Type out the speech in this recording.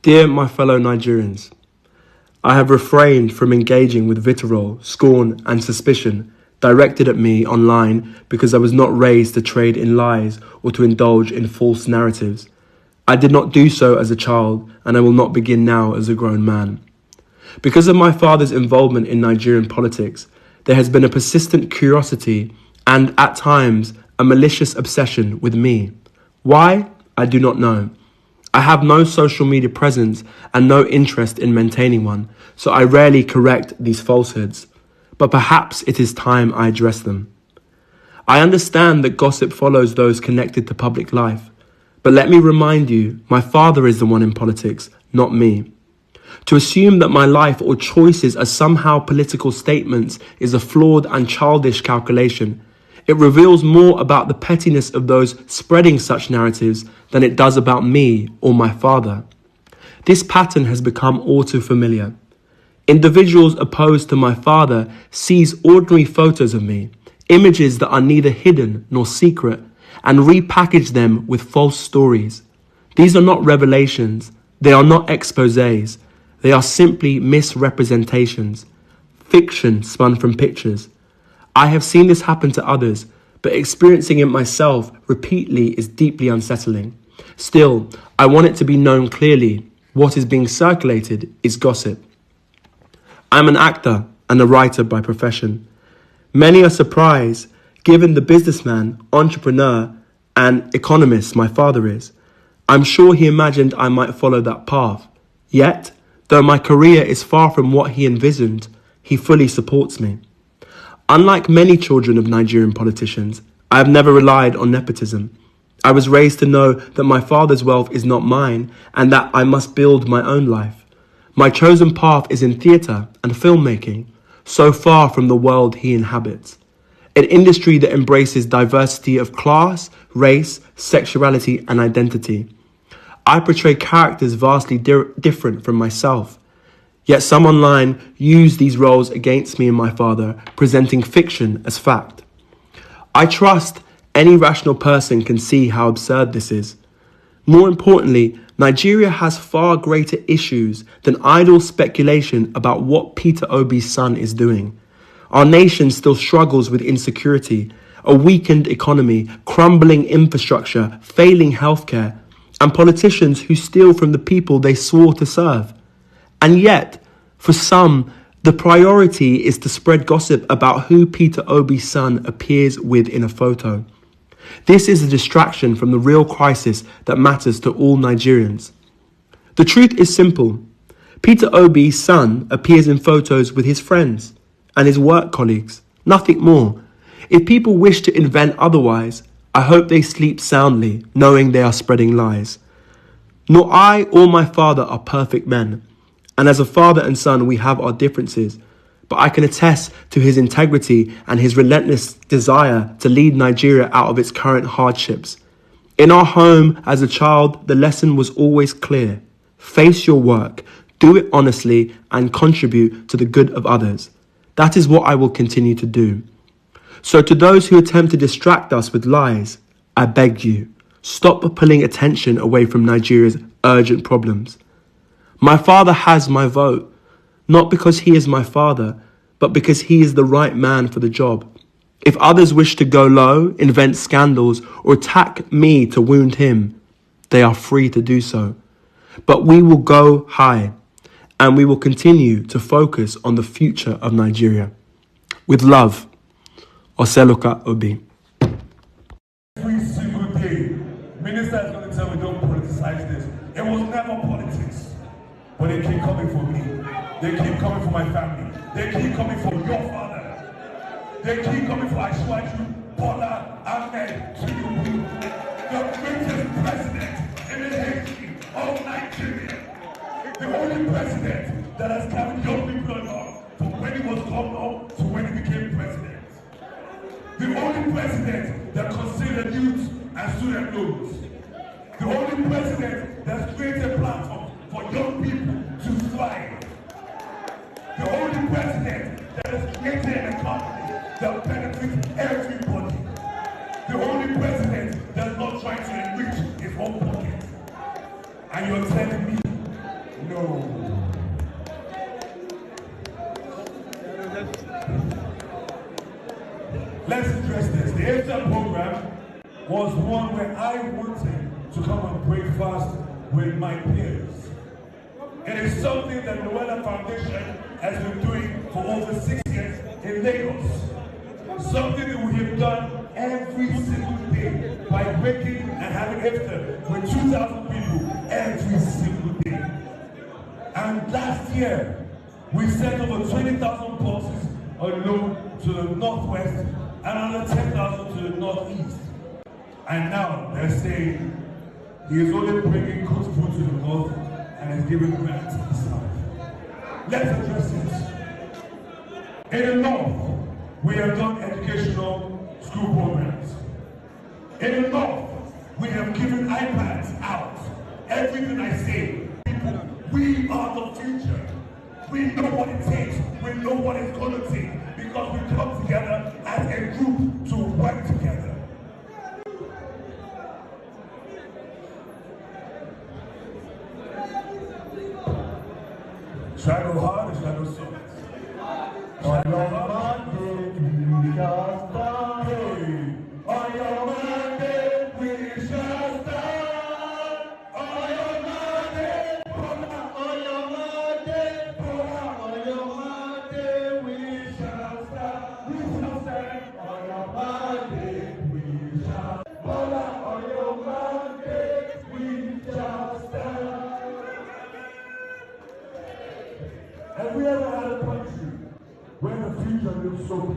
Dear my fellow Nigerians, I have refrained from engaging with vitriol, scorn and suspicion directed at me online because I was not raised to trade in lies or to indulge in false narratives. I did not do so as a child, and I will not begin now as a grown man. Because of my father's involvement in Nigerian politics, there has been a persistent curiosity and, at times, a malicious obsession with me. Why? I do not know. I have no social media presence and no interest in maintaining one, so I rarely correct these falsehoods. But perhaps it is time I address them. I understand that gossip follows those connected to public life, but let me remind you, my father is the one in politics, not me. To assume that my life or choices are somehow political statements is a flawed and childish calculation. It reveals more about the pettiness of those spreading such narratives than it does about me or my father. This pattern has become all too familiar. Individuals opposed to my father seize ordinary photos of me, images that are neither hidden nor secret, and repackage them with false stories. These are not revelations, they are not exposés, they are simply misrepresentations, fiction spun from pictures. I have seen this happen to others, but experiencing it myself repeatedly is deeply unsettling. Still, I want it to be known clearly, what is being circulated is gossip. I'm an actor and a writer by profession. Many are surprised, given the businessman, entrepreneur, and economist my father is. I'm sure he imagined I might follow that path. Yet, though my career is far from what he envisioned, he fully supports me. Unlike many children of Nigerian politicians, I have never relied on nepotism. I was raised to know that my father's wealth is not mine and that I must build my own life. My chosen path is in theatre and filmmaking, so far from the world he inhabits. An industry that embraces diversity of class, race, sexuality and identity. I portray characters vastly different from myself. Yet some online use these roles against me and my father, presenting fiction as fact. I trust any rational person can see how absurd this is. More importantly, Nigeria has far greater issues than idle speculation about what Peter Obi's son is doing. Our nation still struggles with insecurity, a weakened economy, crumbling infrastructure, failing healthcare, and politicians who steal from the people they swore to serve. And yet, for some, the priority is to spread gossip about who Peter Obi's son appears with in a photo. This is a distraction from the real crisis that matters to all Nigerians. The truth is simple. Peter Obi's son appears in photos with his friends and his work colleagues, nothing more. If people wish to invent otherwise, I hope they sleep soundly, knowing they are spreading lies. Nor I or my father are perfect men. And as a father and son, we have our differences. But I can attest to his integrity and his relentless desire to lead Nigeria out of its current hardships. In our home, as a child, the lesson was always clear. Face your work, do it honestly, and contribute to the good of others. That is what I will continue to do. So to those who attempt to distract us with lies, I beg you, stop pulling attention away from Nigeria's urgent problems. My father has my vote, not because he is my father, but because he is the right man for the job. If others wish to go low, invent scandals, or attack me to wound him, they are free to do so. But we will go high, and we will continue to focus on the future of Nigeria. With love, Oseloka Obi. Every single day, minister is going to tell me don't politicize this. It was never politics. But they keep coming for me. They keep coming for my family. They keep coming for your father. They keep coming for Ashwaju, Bola, Ahmed, Tinubu, the greatest president in the history of Nigeria. The only president that has carried young people along from when he was governor to when he became president. The only president that considered youth and student loans. The only president that's created a platform for young people to thrive. The only president that has created an economy that benefits everybody. The only president that's not trying to enrich his own pocket. And you're telling me was one where I wanted to come and break fast with my peers. It is something that the Noella Foundation has been doing for over 6 years in Lagos. Something that we have done every single day by breaking and having iftar with 2,000 people every single day. And last year, we sent over 20,000 buses alone to the northwest and another 10,000 to the northeast. And now they're saying he is only bringing cooked food to the north and is giving grants to the south. Let's address it. In the north, we have done educational school programs. In the north, we have given iPads out. Everything I say, people, we are the future. We know what it takes. We know what it's going to take because we come together as a group to work together. Should I go hard or should I go soft? On your Monday, we shall start. On your Monday, we shall start. On your Monday, on your Monday, on your Monday, we shall start. We shall stand. On your Monday, we shall stand. On your Monday, we shall stand. Have we ever had a country where the future looks so bright?